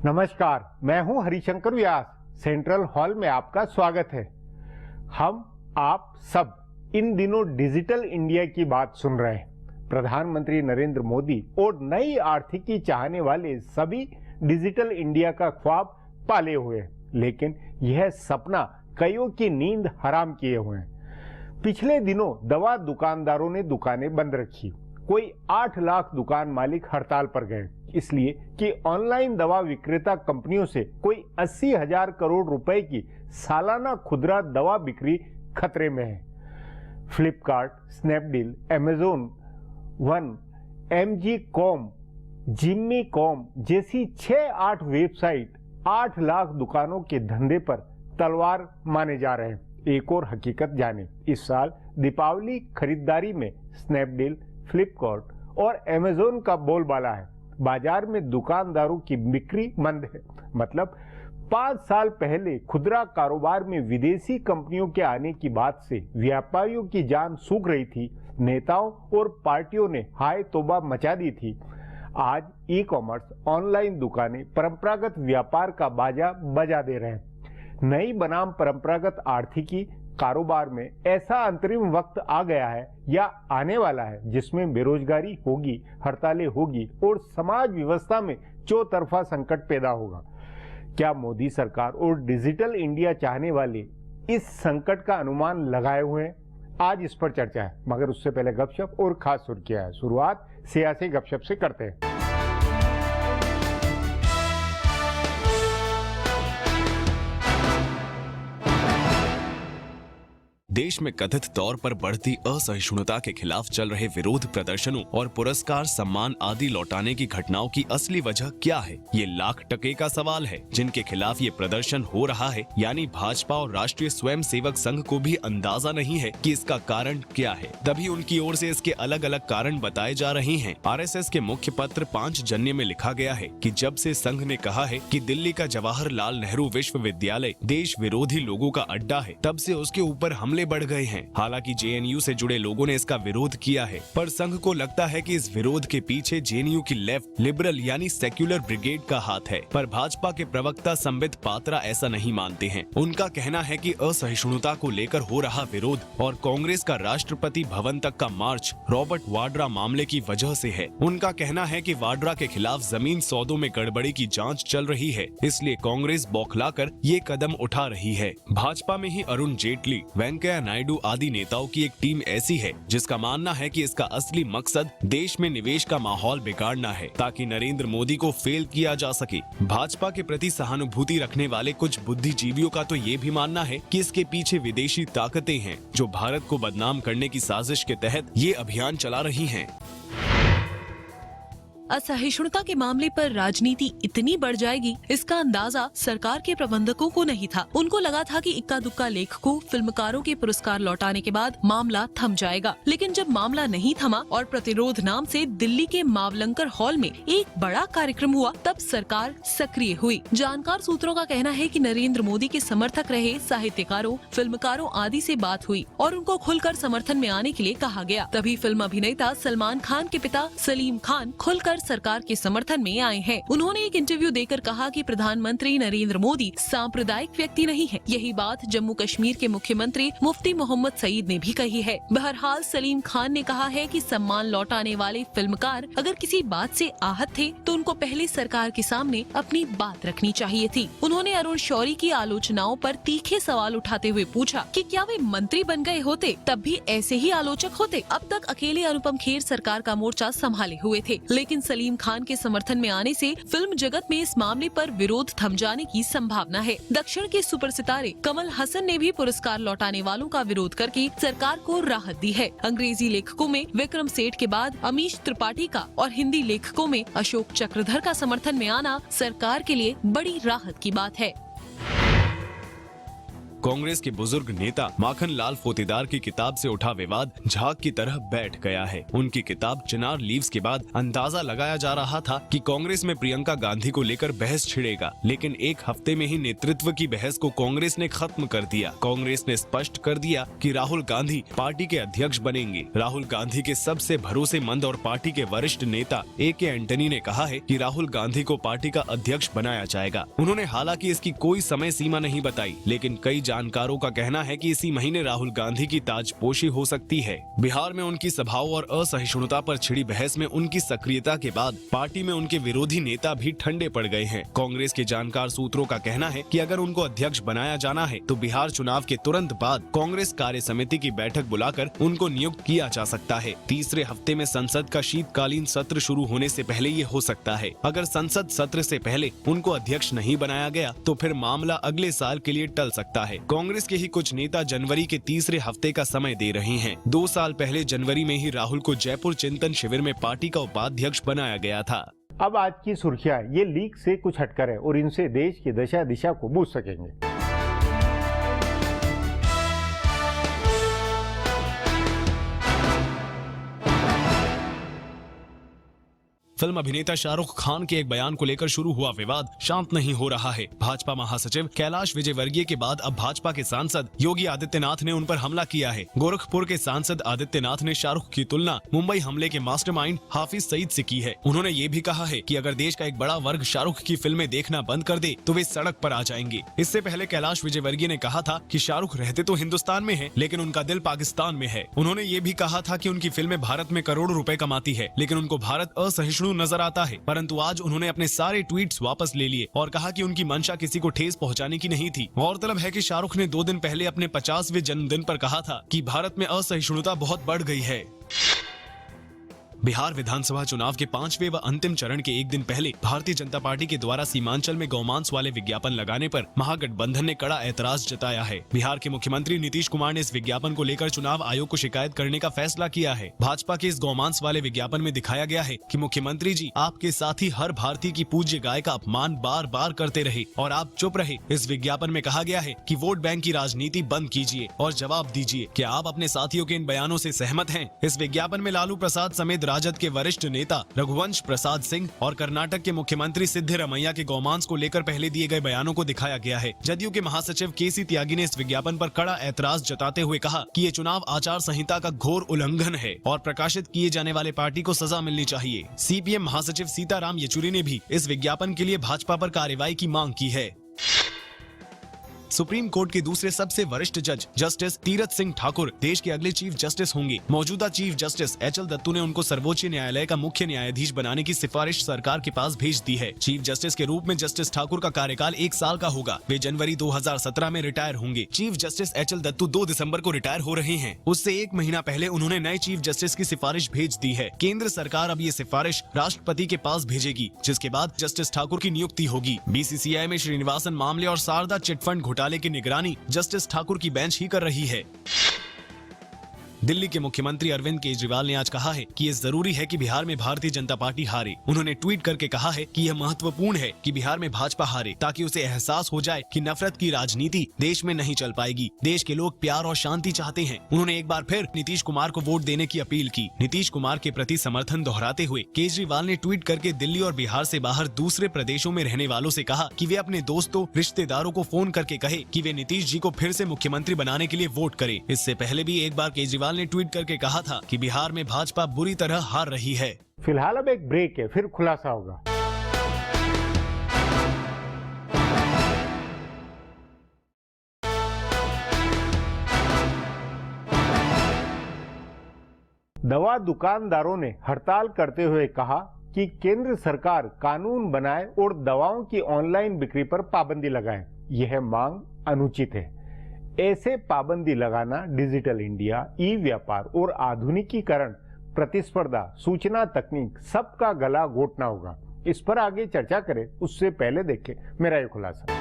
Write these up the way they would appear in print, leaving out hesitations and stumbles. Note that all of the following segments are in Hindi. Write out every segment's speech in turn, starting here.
नमस्कार, मैं हूं हरिशंकर व्यास। सेंट्रल हॉल में आपका स्वागत है। हम आप सब इन दिनों डिजिटल इंडिया की बात सुन रहे हैं। प्रधानमंत्री नरेंद्र मोदी और नई आर्थिकी चाहने वाले सभी डिजिटल इंडिया का ख्वाब पाले हुए हैं, लेकिन यह सपना कईयों की नींद हराम किए हुए हैं। पिछले दिनों दवा दुकानदारों ने दुकानें बंद रखी। कोई 8 लाख दुकान मालिक हड़ताल पर गए, इसलिए कि ऑनलाइन दवा विक्रेता कंपनियों से कोई 80,000 करोड़ रुपए की सालाना खुदरा दवा बिक्री खतरे में है। Flipkart, Snapdeal, Amazon one, MG com, Jimmy com जैसी 6-8 वेबसाइट 8 लाख दुकानों के धंधे पर तलवार माने जा रहे हैं। एक और हकीकत जाने, इस साल दीपावली खरीदारी में स्नैपडील, फ्लिपकार्ट और अमेज़न का बोलबाला है। बाजार में दुकानदारों की बिक्री मंद है। मतलब 5 साल पहले खुदरा कारोबार में विदेशी कंपनियों के आने की बात से व्यापारियों की जान सूख रही थी। नेताओं और पार्टियों ने हाय तौबा मचा दी थी। आज ई कॉमर्स, ऑनलाइन दुकानें परंपरागत व्यापार का बाजा बजा दे रहे हैं। नई बनाम परंपरागत आर्थिकी कारोबार में ऐसा अंतरिम वक्त आ गया है या आने वाला है जिसमें बेरोजगारी होगी, हड़तालें होगी और समाज व्यवस्था में चौतरफा संकट पैदा होगा। क्या मोदी सरकार और डिजिटल इंडिया चाहने वाले इस संकट का अनुमान लगाए हुए हैं? आज इस पर चर्चा है, मगर उससे पहले गपशप और खास सुर्खियां है। शुरुआत सियासी गपशप से करते हैं। देश में कथित तौर पर बढ़ती असहिष्णुता के खिलाफ चल रहे विरोध प्रदर्शनों और पुरस्कार, सम्मान आदि लौटाने की घटनाओं की असली वजह क्या है? ये लाख टके का सवाल है। जिनके खिलाफ ये प्रदर्शन हो रहा है, यानी भाजपा और राष्ट्रीय स्वयंसेवक संघ को भी अंदाजा नहीं है कि इसका कारण क्या है। तभी उनकी ओर से इसके अलग अलग कारण बताए जा रहे हैं। आरएसएस के मुख्य पत्र 5 जन्य में लिखा गया है कि जब से संघ ने कहा है कि दिल्ली का जवाहरलाल नेहरू विश्वविद्यालय देश विरोधी लोगों का अड्डा है, तब से उसके ऊपर हमले बढ़ गए हैं। हालांकि जेएनयू से जुड़े लोगों ने इसका विरोध किया है, पर संघ को लगता है कि इस विरोध के पीछे जेएनयू की लेफ्ट लिबरल यानी सेक्युलर ब्रिगेड का हाथ है। पर भाजपा के प्रवक्ता संबित पात्रा ऐसा नहीं मानते हैं। उनका कहना है कि असहिष्णुता को लेकर हो रहा विरोध और कांग्रेस का राष्ट्रपति भवन तक का मार्च रॉबर्ट वाड्रा मामले की वजह से है। उनका कहना है कि वाड्रा के खिलाफ जमीन सौदों में गड़बड़ी की जांच चल रही है, इसलिए कांग्रेस बौखलाकर ये कदम उठा रही है। भाजपा में ही अरुण जेटली, वेंकैया नायडू आदि नेताओं की एक टीम ऐसी है जिसका मानना है कि इसका असली मकसद देश में निवेश का माहौल बिगाड़ना है, ताकि नरेंद्र मोदी को फेल किया जा सके। भाजपा के प्रति सहानुभूति रखने वाले कुछ बुद्धिजीवियों का तो ये भी मानना है कि इसके पीछे विदेशी ताकतें हैं, जो भारत को बदनाम करने की साजिश के तहत ये अभियान चला रही हैं। असहिष्णुता के मामले पर राजनीति इतनी बढ़ जाएगी, इसका अंदाजा सरकार के प्रबंधकों को नहीं था। उनको लगा था कि इक्का दुक्का लेखकों, फिल्मकारों के पुरस्कार लौटाने के बाद मामला थम जाएगा, लेकिन जब मामला नहीं थमा और प्रतिरोध नाम से दिल्ली के मावलंकर हॉल में एक बड़ा कार्यक्रम हुआ, तब सरकार सक्रिय हुई। जानकार सूत्रों का कहना है कि नरेंद्र मोदी के समर्थक रहे साहित्यकारों, फिल्मकारों आदि से बात हुई और उनको खुलकर समर्थन में आने के लिए कहा गया। तभी फिल्म अभिनेता सलमान खान के पिता सलीम खान खुलकर सरकार के समर्थन में आए हैं। उन्होंने एक इंटरव्यू देकर कहा कि प्रधानमंत्री नरेंद्र मोदी सांप्रदायिक व्यक्ति नहीं है। यही बात जम्मू कश्मीर के मुख्यमंत्री मुफ्ती मोहम्मद सईद ने भी कही है। बहरहाल सलीम खान ने कहा है कि सम्मान लौटाने वाले फिल्मकार अगर किसी बात से आहत थे तो उनको पहले सरकार के सामने अपनी बात रखनी चाहिए थी। उन्होंने अरुण शौरी की आलोचनाओं पर तीखे सवाल उठाते हुए पूछा कि क्या वे मंत्री बन गए होते तब भी ऐसे ही आलोचक होते। अब तक अकेले अनुपम खेर सरकार का मोर्चा संभाले हुए थे, लेकिन सलीम खान के समर्थन में आने से फिल्म जगत में इस मामले पर विरोध थम जाने की संभावना है। दक्षिण के सुपर सितारे कमल हसन ने भी पुरस्कार लौटाने वालों का विरोध करके सरकार को राहत दी है। अंग्रेजी लेखकों में विक्रम सेठ के बाद अमीश त्रिपाठी का और हिंदी लेखकों में अशोक चक्रधर का समर्थन में आना सरकार के लिए बड़ी राहत की बात है। कांग्रेस के बुजुर्ग नेता माखन लाल फोतेदार की किताब से उठा विवाद झाग की तरह बैठ गया है। उनकी किताब चिनार लीव्स के बाद अंदाजा लगाया जा रहा था कि कांग्रेस में प्रियंका गांधी को लेकर बहस छिड़ेगा, लेकिन एक हफ्ते में ही नेतृत्व की बहस को कांग्रेस ने खत्म कर दिया। कांग्रेस ने स्पष्ट कर दिया कि राहुल गांधी पार्टी के अध्यक्ष बनेंगे। राहुल गांधी के सबसे भरोसेमंद और पार्टी के वरिष्ठ नेता A.K. एंटनी ने कहा है कि राहुल गांधी को पार्टी का अध्यक्ष बनाया जाएगा। उन्होंने हालांकि इसकी कोई समय सीमा नहीं बताई, लेकिन कई जानकारों का कहना है कि इसी महीने राहुल गांधी की ताजपोशी हो सकती है। बिहार में उनकी सभाओं और असहिष्णुता पर छिड़ी बहस में उनकी सक्रियता के बाद पार्टी में उनके विरोधी नेता भी ठंडे पड़ गए हैं। कांग्रेस के जानकार सूत्रों का कहना है कि अगर उनको अध्यक्ष बनाया जाना है तो बिहार चुनाव के तुरंत बाद कांग्रेस कार्य समिति की बैठक बुलाकर उनको नियुक्त किया जा सकता है। तीसरे हफ्ते में संसद का शीतकालीन सत्र शुरू होने से पहले ये हो सकता है। अगर संसद सत्र से पहले उनको अध्यक्ष नहीं बनाया गया तो फिर मामला अगले साल के लिए टल सकता है। कांग्रेस के ही कुछ नेता जनवरी के तीसरे हफ्ते का समय दे रहे हैं। 2 साल पहले जनवरी में ही राहुल को जयपुर चिंतन शिविर में पार्टी का उपाध्यक्ष बनाया गया था। अब आज की सुर्खियां ये लीक से कुछ हटकर है और इनसे देश की दशा दिशा को बूझ सकेंगे। फिल्म अभिनेता शाहरुख खान के एक बयान को लेकर शुरू हुआ विवाद शांत नहीं हो रहा है। भाजपा महासचिव कैलाश विजयवर्गीय के बाद अब भाजपा के सांसद योगी आदित्यनाथ ने उन पर हमला किया है। गोरखपुर के सांसद आदित्यनाथ ने शाहरुख की तुलना मुंबई हमले के मास्टरमाइंड हाफिज सईद से की है। उन्होंने ये भी कहा है कि अगर देश का एक बड़ा वर्ग शाहरुख की फिल्में देखना बंद कर दे तो वे सड़क पर आ जाएंगे। इससे पहले कैलाश विजयवर्गीय ने कहा था कि शाहरुख रहते तो हिंदुस्तान में है, लेकिन उनका दिल पाकिस्तान में है। उन्होंने ये भी कहा था कि उनकी फिल्में भारत में करोड़ों रुपए कमाती है, लेकिन उनको भारत असहिष्णु नजर आता है। परंतु आज उन्होंने अपने सारे ट्वीट्स वापस ले लिए और कहा कि उनकी मंशा किसी को ठेस पहुंचाने की नहीं थी। गौरतलब है कि शाहरुख ने 2 दिन पहले अपने 50वें जन्मदिन पर कहा था कि भारत में असहिष्णुता बहुत बढ़ गई है। बिहार विधानसभा चुनाव के 5वें व अंतिम चरण के एक दिन पहले भारतीय जनता पार्टी के द्वारा सीमांचल में गौमांस वाले विज्ञापन लगाने पर महागठबंधन ने कड़ा ऐतराज जताया है। बिहार के मुख्यमंत्री नीतीश कुमार ने इस विज्ञापन को लेकर चुनाव आयोग को शिकायत करने का फैसला किया है। भाजपा के इस गौमांस वाले विज्ञापन में दिखाया गया है कि मुख्यमंत्री जी आपके साथ ही हर भारतीय की पूज्य गाय का अपमान बार बार करते रहे और आप चुप रहे। इस विज्ञापन में कहा गया है कि वोट बैंक की राजनीति बंद कीजिए और जवाब दीजिए, क्या आप अपने साथियों के इन बयानों से सहमत हैं? इस विज्ञापन में लालू प्रसाद समेत राजद के वरिष्ठ नेता रघुवंश प्रसाद सिंह और कर्नाटक के मुख्यमंत्री सिद्धिरमैया के गौमांस को लेकर पहले दिए गए बयानों को दिखाया गया है। जदयू के महासचिव केसी त्यागी ने इस विज्ञापन पर कड़ा ऐतराज जताते हुए कहा कि ये चुनाव आचार संहिता का घोर उल्लंघन है और प्रकाशित किए जाने वाले पार्टी को सजा मिलनी चाहिए। सीपीएम महासचिव सीताराम येचुरी ने भी इस विज्ञापन के लिए भाजपा पर कार्रवाई की मांग की है। सुप्रीम कोर्ट के दूसरे सबसे वरिष्ठ जज जस्टिस तीरथ सिंह ठाकुर देश के अगले चीफ जस्टिस होंगे। मौजूदा चीफ जस्टिस एचएल दत्तू ने उनको सर्वोच्च न्यायालय का मुख्य न्यायाधीश बनाने की सिफारिश सरकार के पास भेज दी है। चीफ जस्टिस के रूप में जस्टिस ठाकुर का कार्यकाल 1 साल का होगा। वे जनवरी 2017 में रिटायर होंगे। चीफ जस्टिस एचएल दत्तू 2 दिसंबर को रिटायर हो रहे हैं। उससे 1 महीना पहले उन्होंने नए चीफ जस्टिस की सिफारिश भेज दी है। केंद्र सरकार अब ये सिफारिश राष्ट्रपति के पास भेजेगी, जिसके बाद जस्टिस ठाकुर की नियुक्ति होगी। बीसीसीआई में श्रीनिवासन मामले और शारदा चिटफंड घोटाले की निगरानी जस्टिस ठाकुर की बेंच ही कर रही है। दिल्ली के मुख्यमंत्री अरविंद केजरीवाल ने आज कहा है कि ये जरूरी है कि बिहार में भारतीय जनता पार्टी हारे। उन्होंने ट्वीट करके कहा है कि यह महत्वपूर्ण है कि बिहार में भाजपा हारे, ताकि उसे एहसास हो जाए कि नफरत की राजनीति देश में नहीं चल पाएगी। देश के लोग प्यार और शांति चाहते हैं। उन्होंने एक बार फिर नीतीश कुमार को वोट देने की अपील की। नीतीश कुमार के प्रति समर्थन दोहराते हुए केजरीवाल ने ट्वीट करके दिल्ली और बिहार से बाहर दूसरे प्रदेशों में रहने वालों से कहा कि वे अपने दोस्तों रिश्तेदारों को फोन करके कहे कि वे नीतीश जी को फिर से मुख्यमंत्री बनाने के लिए वोट करें। इससे पहले भी एक बार केजरीवाल ने ट्वीट करके कहा था कि बिहार में भाजपा बुरी तरह हार रही है। फिलहाल अब एक ब्रेक है, फिर खुलासा होगा। दवा दुकानदारों ने हड़ताल करते हुए कहा कि केंद्र सरकार कानून बनाए और दवाओं की ऑनलाइन बिक्री पर पाबंदी लगाए। यह मांग अनुचित है। ऐसे पाबंदी लगाना डिजिटल इंडिया, ई व्यापार और आधुनिकीकरण, प्रतिस्पर्धा, सूचना तकनीक सबका गला घोटना होगा। इस पर आगे चर्चा करें उससे पहले देखें मेरा ये खुलासा।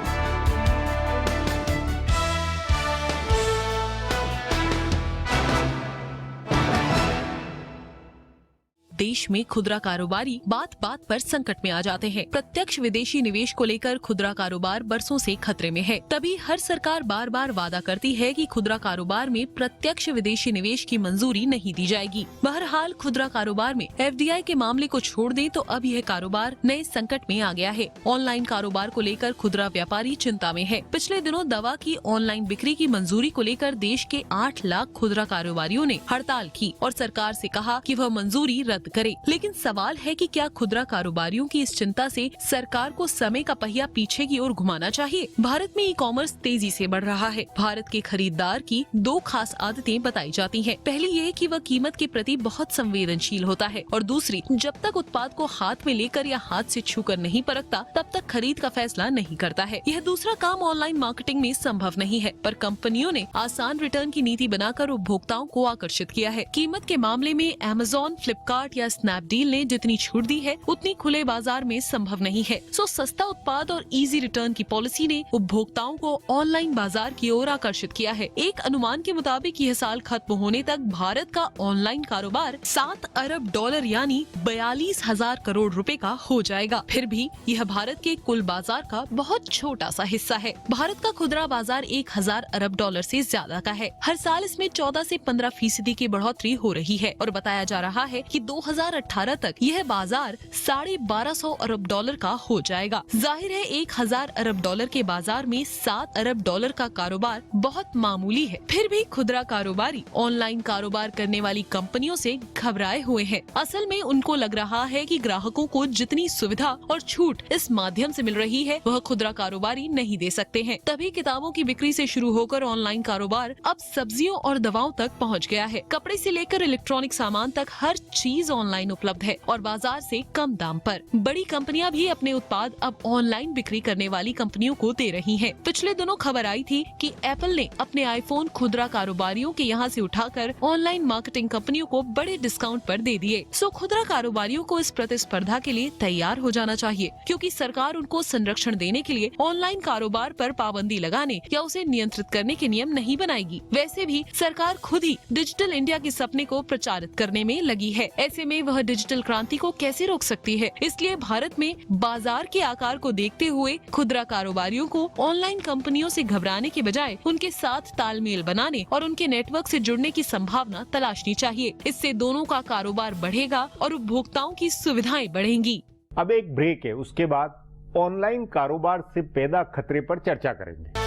देश में खुदरा कारोबारी बात बात पर संकट में आ जाते हैं। प्रत्यक्ष विदेशी निवेश को लेकर खुदरा कारोबार बरसों से खतरे में है। तभी हर सरकार बार बार वादा करती है कि खुदरा कारोबार में प्रत्यक्ष विदेशी निवेश की मंजूरी नहीं दी जाएगी। बहरहाल खुदरा कारोबार में FDI के मामले को छोड़ दें तो अब यह कारोबार नए संकट में आ गया है। ऑनलाइन कारोबार को लेकर खुदरा व्यापारी चिंता में है। पिछले दिनों दवा की ऑनलाइन बिक्री की मंजूरी को लेकर देश के 8 लाख खुदरा कारोबारियों ने हड़ताल की और सरकार से कहा कि वह मंजूरी रद्द करे। लेकिन सवाल है कि क्या खुदरा कारोबारियों की इस चिंता से सरकार को समय का पहिया पीछे की ओर घुमाना चाहिए? भारत में ई-कॉमर्स तेजी से बढ़ रहा है। भारत के खरीदार की 2 खास आदतें बताई जाती हैं। पहली ये कि वह कीमत के प्रति बहुत संवेदनशील होता है और दूसरी, जब तक उत्पाद को हाथ में लेकर या हाथ से छूकर नहीं परखता तब तक खरीद का फैसला नहीं करता है। यह दूसरा काम ऑनलाइन मार्केटिंग में संभव नहीं है, पर कंपनियों ने आसान रिटर्न की नीति बनाकर उपभोक्ताओं को आकर्षित किया है। कीमत के मामले में Amazon, फ्लिपकार्ट या स्नैपडील ने जितनी छूट दी है उतनी खुले बाजार में संभव नहीं है। सस्ता उत्पाद और इजी रिटर्न की पॉलिसी ने उपभोक्ताओं को ऑनलाइन बाजार की ओर आकर्षित किया है। एक अनुमान के मुताबिक यह साल खत्म होने तक भारत का ऑनलाइन कारोबार $7 अरब यानी 42,000 करोड़ रुपए का हो जाएगा। फिर भी यह भारत के कुल बाजार का बहुत छोटा सा हिस्सा है। भारत का खुदरा बाजार 1,000 अरब डॉलर से ज्यादा का है। हर साल इसमें 14 से 15% की बढ़ोतरी हो रही है और बताया जा रहा है कि 2018 तक यह बाजार 1250 अरब डॉलर का हो जाएगा। जाहिर है 1,000 अरब डॉलर के बाजार में 7 अरब डॉलर का कारोबार बहुत मामूली है। फिर भी खुदरा कारोबारी ऑनलाइन कारोबार करने वाली कंपनियों से घबराए हुए हैं। असल में उनको लग रहा है कि ग्राहकों को जितनी सुविधा और छूट इस माध्यम से मिल रही है वह खुदरा कारोबारी नहीं दे सकते हैं। तभी किताबों की बिक्री से शुरू होकर ऑनलाइन कारोबार अब सब्जियों और दवाओं तक पहुंच गया है। कपड़े से लेकर इलेक्ट्रॉनिक सामान तक हर चीज ऑनलाइन उपलब्ध है और बाजार से कम दाम पर। बड़ी कंपनियां भी अपने उत्पाद अब ऑनलाइन बिक्री करने वाली कंपनियों को दे रही हैं। पिछले दिनों खबर आई थी कि एप्पल ने अपने आईफोन खुदरा कारोबारियों के यहाँ से उठाकर ऑनलाइन मार्केटिंग कंपनियों को बड़े डिस्काउंट पर दे दिए। खुदरा कारोबारियों को इस प्रतिस्पर्धा के लिए तैयार हो जाना चाहिए, क्योंकि सरकार उनको संरक्षण देने के लिए ऑनलाइन कारोबार पर पाबंदी लगाने या उसे नियंत्रित करने के नियम नहीं बनाएगी। वैसे भी सरकार खुद ही डिजिटल इंडिया के सपने को प्रचारित करने में लगी है। ऐसे में वह डिजिटल क्रांति को कैसे रोक सकती है? इसलिए भारत में बाजार के आकार को देखते हुए खुदरा कारोबारियों को ऑनलाइन कंपनियों से घबराने के बजाय उनके साथ तालमेल बनाने और उनके नेटवर्क से जुड़ने की संभावना तलाशनी चाहिए। इससे दोनों का कारोबार बढ़ेगा और उपभोक्ताओं की सुविधाएं बढ़ेंगी। अब एक ब्रेक है, उसके बाद ऑनलाइन कारोबार से पैदा खतरे पर चर्चा करेंगे।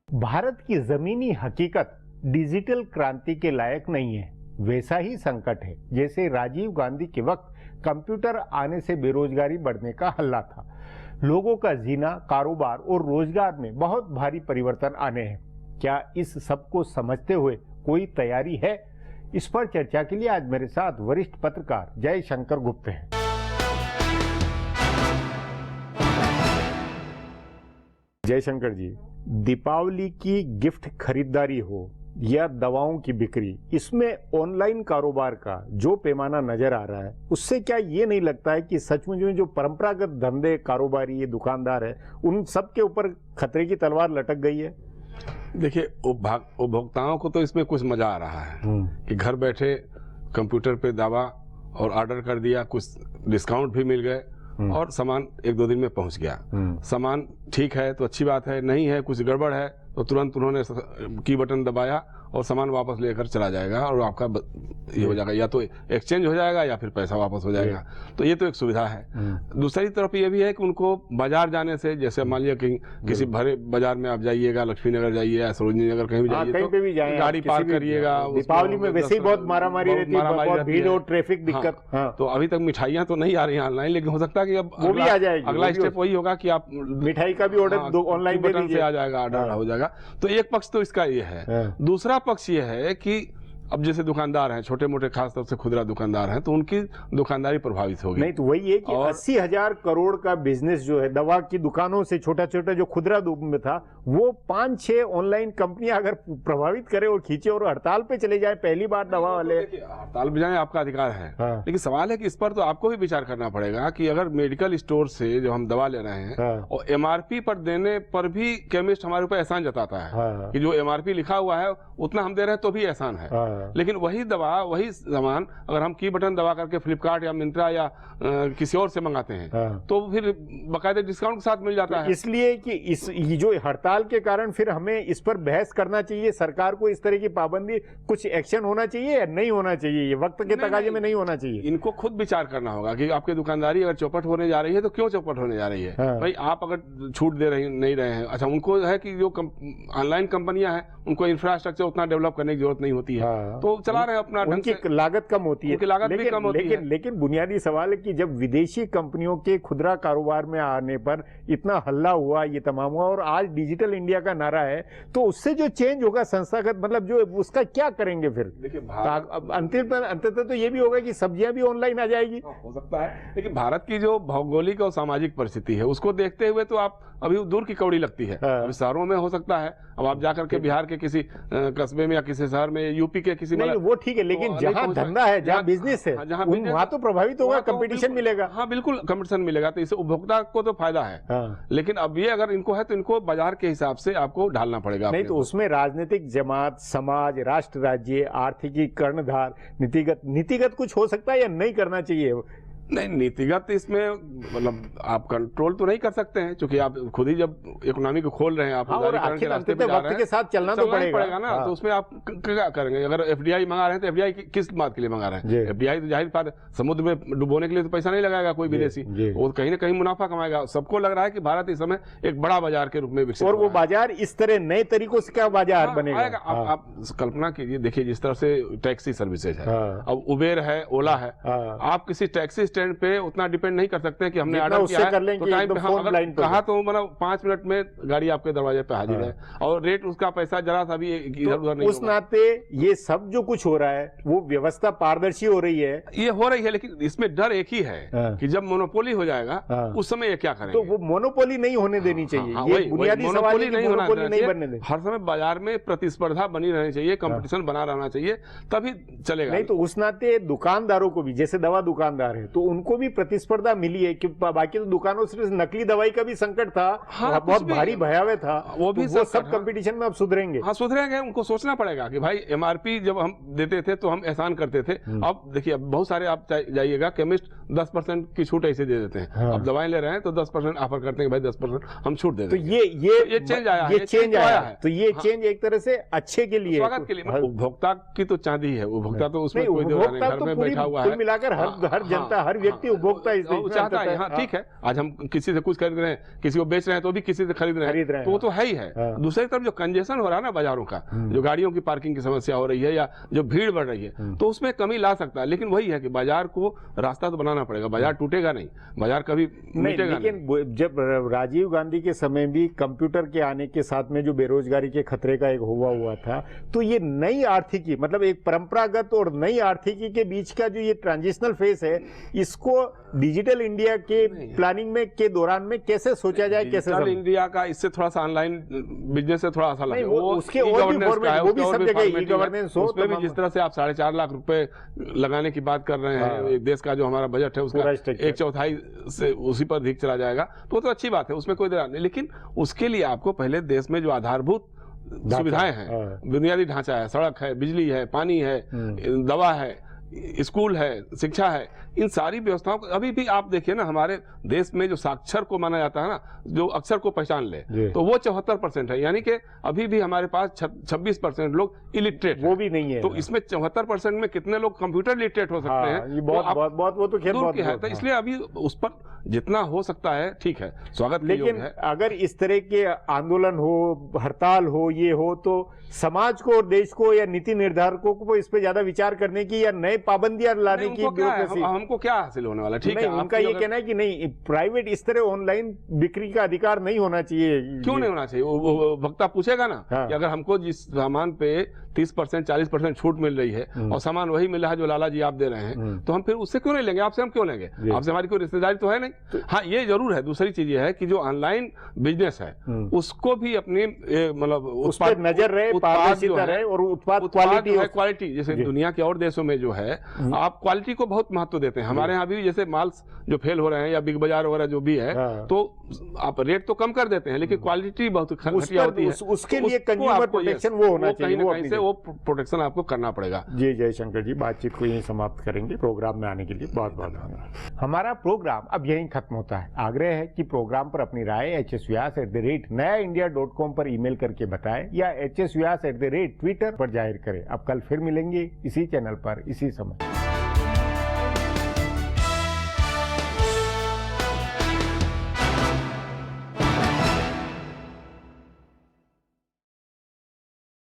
भारत की जमीनी हकीकत डिजिटल क्रांति के लायक नहीं है। वैसा ही संकट है जैसे राजीव गांधी के वक्त कंप्यूटर आने से बेरोजगारी बढ़ने का हल्ला था। लोगों का जीना, कारोबार और रोजगार में बहुत भारी परिवर्तन आने हैं। क्या इस सब को समझते हुए कोई तैयारी है? इस पर चर्चा के लिए आज मेरे साथ वरिष्ठ पत्रकार जयशंकर गुप्ता हैं। जयशंकर जी, दीपावली की गिफ्ट खरीदारी हो या दवाओं की बिक्री, इसमें ऑनलाइन कारोबार का जो पैमाना नजर आ रहा है, उससे क्या ये नहीं लगता है कि सचमुच में जो परंपरागत धंधे, कारोबारी, ये दुकानदार है, उन सब के ऊपर खतरे की तलवार लटक गई है? देखिए, उपभोक्ताओं को तो इसमें कुछ मजा आ रहा है कि घर बैठे कंप्यूटर पे दवा और ऑर्डर कर दिया, कुछ डिस्काउंट भी मिल गए और सामान 1-2 दिन में पहुंच गया। सामान ठीक है तो अच्छी बात है, नहीं है कुछ गड़बड़ है तो तुरंत उन्होंने की बटन दबाया और सामान वापस लेकर चला जाएगा और आपका ये हो जाएगा, या तो एक्सचेंज हो जाएगा या फिर पैसा वापस हो जाएगा। तो ये तो एक सुविधा है। दूसरी तरफ ये भी है कि उनको बाजार जाने से, जैसे मान लिया कि किसी भरे बाजार में आप जाइएगा, लक्ष्मी नगर जाइए या सरोजनी नगर, कहीं भी जाइए तो गाड़ी पार्क करिएगा। दीपावली में वैसे ही बहुत मारामारी रहती है, भीड़ और ट्रैफिक दिक्कत। तो अभी तक मिठाइयाँ तो नहीं आ रही है ऑनलाइन, लेकिन हो सकता है कि अब वो भी आ जाएगी। अगला स्टेप वही होगा कि आप मिठाई का भी ऑर्डर ऑनलाइन बटन से आ जाएगा, ऑर्डर हो जाएगा। तो एक पक्ष तो इसका ये है। दूसरा पक्ष ये है कि अब जैसे दुकानदार हैं, छोटे मोटे खासतौर से खुदरा दुकानदार हैं, तो उनकी दुकानदारी प्रभावित होगी। नहीं तो वही है कि और 80,000 करोड़ का बिजनेस जो है दवा की दुकानों से, छोटा छोटा जो खुदरा में था, वो 5-6 ऑनलाइन कंपनियां अगर प्रभावित करे और खींचे और हड़ताल पे चले जाए, पहली बार दवा वाले हड़ताल पे जाए आपका अधिकार है। हाँ। लेकिन सवाल है कि इस पर तो आपको भी विचार करना पड़ेगा कि अगर मेडिकल स्टोर से जो हम दवा ले रहे हैं, हाँ। और एमआरपी पर देने पर भी केमिस्ट हमारे ऊपर एहसान जताता है, हाँ। कि जो एमआरपी लिखा हुआ है उतना हम दे रहे हैं तो भी एहसान है। हाँ। लेकिन वही दवा, वही सामान अगर हम की बटन दवा करके फ्लिपकार्ट या मिंत्रा या किसी और से मंगाते हैं, हाँ। तो फिर बाकायदे डिस्काउंट के साथ मिल जाता है। इसलिए कि ये जो हड़ताल के कारण फिर हमें इस पर बहस करना चाहिए, सरकार को इस तरह की पाबंदी, कुछ एक्शन होना चाहिए या नहीं होना चाहिए, ये वक्त के तकाजे में नहीं होना चाहिए। इनको खुद विचार करना होगा कि आपकी दुकानदारी अगर चौपट होने जा रही है तो क्यों चौपट होने जा रही है। हाँ। भाई आप अगर छूट दे रही नहीं रहे हैं, अच्छा उनको है कि जो ऑनलाइन कंपनियां हैं उनको इंफ्रास्ट्रक्चर उतना डेवलप करने की जरूरत नहीं होती है, हाँ। तो चला रहे हैं अपना ढंग उनकी से। लागत कम होती है, उनकी लागत भी कम होती है। लेकिन बुनियादी सवाल है कि जब विदेशी कंपनियों के खुदरा कारोबार में आने पर इतना हल्ला हुआ, ये तमाम हुआ, और आज डिजिटल इंडिया का नारा है, तो उससे जो चेंज होगा संस्थागत, मतलब जो उसका क्या करेंगे फिर? देखिए अंततः तो ये भी होगा कि सब्जियां भी ऑनलाइन आ जाएगी। हो सकता है, लेकिन भारत की जो भौगोलिक और सामाजिक परिस्थिति है उसको देखते हुए तो आप अभी दूर की कौड़ी लगती है। हाँ। अभी शहरों में हो सकता है, अब आप जाकर के बिहार के किसी कस्बे में या किसी शहर में, यूपी के किसी, नहीं वो ठीक है, लेकिन जहां धंधा है, जहां बिजनेस है, वहां तो प्रभावित होगा, कंपटीशन मिलेगा। हाँ बिल्कुल कंपटीशन मिलेगा, तो इससे उपभोक्ता को तो फायदा है। हाँ। लेकिन अब ये अगर इनको है तो इनको बाजार के हिसाब से आपको ढालना पड़ेगा। नहीं तो उसमें राजनीतिक जमात, समाज, राष्ट्र, राज्य, आर्थिकी, कर्णधार, नीतिगत कुछ हो सकता है या नहीं करना चाहिए? नहीं, नीतिगत इसमें मतलब आप कंट्रोल तो नहीं कर सकते हैं, क्योंकि आप खुद ही जब इकोनॉमी को खोल रहे हैं, आप उदारीकरण के रास्ते पे जा रहे हैं, के साथ चलना तो पड़ेगा ना। हाँ। तो उसमें आप क्या करेंगे? अगर एफडीआई मंगा रहे हैं तो एफडीआई किस बात के लिए मंगा रहे हैं? एफडीआई तो जाहिर बात समुद्र में डुबोने के लिए तो पैसा नहीं लगाएगा कोई विदेशी, वो कहीं ना कहीं मुनाफा कमाएगा। सबको लग रहा है कि भारत इस समय एक बड़ा बाजार के रूप में विकसित, और वो बाजार इस तरह नए तरीकों से क्या बाजार बनेगा? आप कल्पना कीजिए, देखिए जिस तरह से टैक्सी सर्विसेज है, अब उबेर है, ओला है, आप किसी टैक्सी स्टैंड पे उतना डिपेंड नहीं कर सकते हैं कि हमने ऑर्डर किया है तो टाइम पे हम अगर कहा तो मतलब 5 मिनट में गाड़ी आपके दरवाजे पे हाजिर है, और रेट उसका पैसा जरा सा भी इधर उधर नहीं। उस नाते ये सब जो कुछ हो रहा है वो व्यवस्था पारदर्शी हो रही है, ये हो रही है, लेकिन इसमें डर एक ही है कि जब मोनोपोली हो जाएगा उस समय ये क्या करेंगे। तो वो मोनोपोली नहीं होने देनी चाहिए, ये बुनियादी सवाल है, नहीं बनने देनी। हर समय बाजार में प्रतिस्पर्धा बनी रहनी चाहिए, कंपटीशन बना रहना चाहिए, तभी चलेगा। नहीं तो उस नाते दुकानदारों को भी, जैसे दवा दुकानदार है तो उनको भी प्रतिस्पर्धा मिली है, कि बाकी तो दुकानों से नकली दवाई का भी संकट था, बहुत भारी भयावह था, वो भी वो सब कंपटीशन में अब सुधरेंगे। हाँ सुधरेंगे, उनको सोचना पड़ेगा कि भाई एमआरपी जब हम देते थे तो हम एहसान करते थे, अब देखिए अब बहुत सारे आप जाइएगा केमिस्ट 10% की छूट ऐसे दे देते हैं। अब दवाएं ले रहे हैं तो 10% ऑफर करते हैं, भाई 10% हम छूट दे देते हैं। तो ये चेंज आया, ये चेंज आया है, तो ये चेंज एक तरह से अच्छे के लिए, स्वागत के लिए। उपभोक्ता की तो चांदी है, उपभोक्ता तो उसमें कोई घर में बैठा हुआ है, कुल मिलाकर हर जनता, हर व्यक्ति उपभोक्ता चाहता है। हाँ ठीक है, आज हम किसी से कुछ खरीद रहे हैं, किसी को बेच रहे हैं तो भी किसी से खरीद रहे हैं, तो वो तो है ही है। दूसरी तरफ जो कंजेशन हो रहा है ना बाजारों का, जो गाड़ियों की पार्किंग की समस्या हो रही है या जो भीड़ बढ़ रही है, तो उसमें कमी ला सकता है। लेकिन वही है कि बाजार को रास्ता तो बनाना पड़ेगा, बाजार टूटेगा नहीं, बाजार कभी मिटेगा नहीं। लेकिन जब राजीव गांधी के समय भी कंप्यूटर के आने के साथ में जो बेरोजगारी के खतरे का एक हुआ था, तो ये नई आर्थिकी, मतलब एक परंपरागत और नई आर्थिकी के बीच का जो ये ट्रांजिशनल फेज है, इसको डिजिटल इंडिया के प्लानिंग में के दौरान में कैसे सोचा जाए, कैसे डिजिटल इंडिया का इससे थोड़ा सा ऑनलाइन बिजनेस से थोड़ा सा लगे, वो उसके और भी फॉर्मेट, वो भी सब जगह ई गवर्नेंस हो, उसमें भी जिस तरह से आप 4.5 लाख रुपए लगाने की बात कर रहे हैं, एक देश का जो हमारा बजट है उसका 1/4 से उसी पर अधिक चला जाएगा, तो अच्छी बात है, उसमें कोई दरार नहीं। लेकिन उसके लिए आपको पहले देश में जो आधारभूत सुविधाएं हैं, बुनियादी ढांचा है, सड़क है, बिजली है, पानी है, दवा है, स्कूल है, शिक्षा है, इन सारी व्यवस्थाओं को अभी भी आप देखिए ना, हमारे देश में जो साक्षर को माना जाता है ना, जो अक्षर को पहचान ले, तो वो 74% है, यानी कि अभी भी हमारे पास 26% लोग इलिटरेट, वो भी नहीं है। तो इसमें 74% में कितने लोग कंप्यूटर लिटरेट हो सकते हैं, ये बहुत वो तो खैर बहुत है। तो इसलिए अभी उस पर जितना हो सकता है ठीक है, स्वागत के लेकिन योग्य है। अगर इस तरह के आंदोलन हो, हड़ताल हो, ये हो, तो समाज को और देश को या नीति निर्धारकों को इस पे ज्यादा विचार करने की या नए पाबंदियां लाने की ब्यूरोक्रेसी, हमको क्या हासिल होने वाला? ठीक है, उनका ये कहना है कि नहीं, प्राइवेट इस तरह ऑनलाइन बिक्री का अधिकार नहीं होना चाहिए। क्यों नहीं होना चाहिए? वो उपभोक्ता पूछेगा ना कि अगर हमको जिस सामान पे 30% 40% छूट मिल रही है और सामान वही मिल रहा है जो लाला जी आप दे रहे हैं, तो हम फिर उससे क्यों नहीं लेंगे? आपसे हम क्यों लेंगे? आपसे हमारी कोई रिश्तेदारी तो है नहीं। हाँ, ये जरूर है। दूसरी चीज ये है कि जो ऑनलाइन बिजनेस है उसको भी अपनी मतलब उस पर नजर रहे, पारदर्शिता रहे और उत्पाद क्वालिटी जैसे दुनिया के और देशों में जो है आप क्वालिटी को बहुत महत्व देते हैं। हमारे यहाँ भी जैसे माल जो फेल हो रहे हैं या बिग बाजार वगैरह जो भी है, तो आप रेट तो कम कर देते हैं लेकिन क्वालिटी बहुत घटिया होती है। उसके लिए कंज्यूमर प्रोटेक्शन वो होना चाहिए, कहीं से वो प्रोटेक्शन आपको करना पड़ेगा। जी जयशंकर जी, बातचीत को यहीं समाप्त करेंगे। प्रोग्राम में आने के लिए बहुत बहुत धन्यवाद। हमारा प्रोग्राम अब यहीं खत्म होता है। आग्रह है कि प्रोग्राम पर अपनी राय hsvyas@nayaindia.com पर ईमेल करके बताएं या hsvyas@twitter पर जाहिर करें। अब कल फिर मिलेंगे इसी चैनल पर इसी समय।